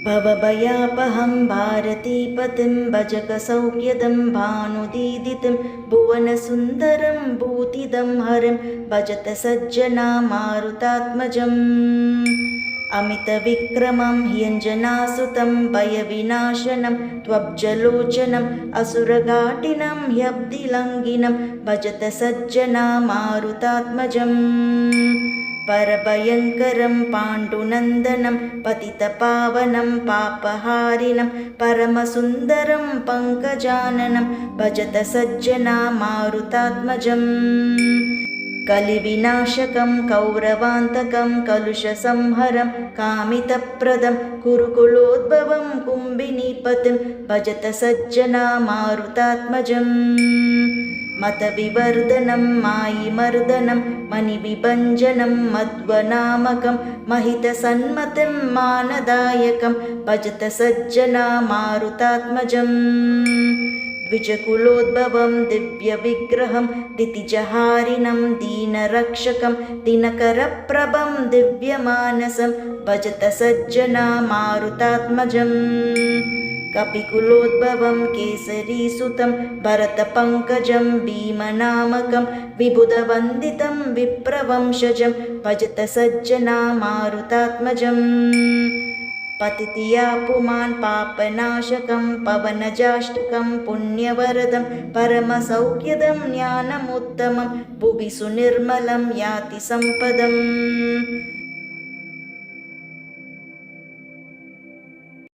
भवभयापहं भारतीपतिं भजकसौख्यदं भानुदीदितं भुवनसुन्दरं भूतिदं हरिं भजत सज्जना मारुतात्मजम् अमितविक्रमं ह्यञ्जनासुतं भयविनाशनं त्वब्जलोचनम् असुरघाटिनं ह्यब्धिलङ्घिनं भजत सज्जना मारुतात्मजम् परभयङ्करं पाण्डुनन्दनं पतितपावनं पापहारिणं परमसुन्दरं पङ्कजाननं भजत सज्जना मारुतात्मजम् कलिविनाशकं कौरवान्तकं कलुषसंहरं कामितप्रदं कुरुकुलोद्भवं कुम्भिनीपतिं भजत सज्जना मारुतात्मजम् मतविवर्धनं मायिमर्दनं मणिविभञ्जनं मध्वनामकं महितसन्मतिं मानदायकं भजत सज्जना मारुतात्मजम् द्विजकुलोद्भवं दिव्यविग्रहं दितिजहारिणं दीनरक्षकं दिनकरप्रभं दिव्यमानसं भजत सज्जना मारुतात्मजम् कपिकुलोद्भवं केसरीसुतं भरतपङ्कजं भीमनामकं विबुधवन्दितं विप्रवंशजं भजत सज्जना मारुतात्मजम् पतितियापुमान् पापनाशकं पवनजाष्टकं पुण्यवरदं परमसौख्यदं ज्ञानमुत्तमं भुवि सुनिर्मलं याति सम्पदम्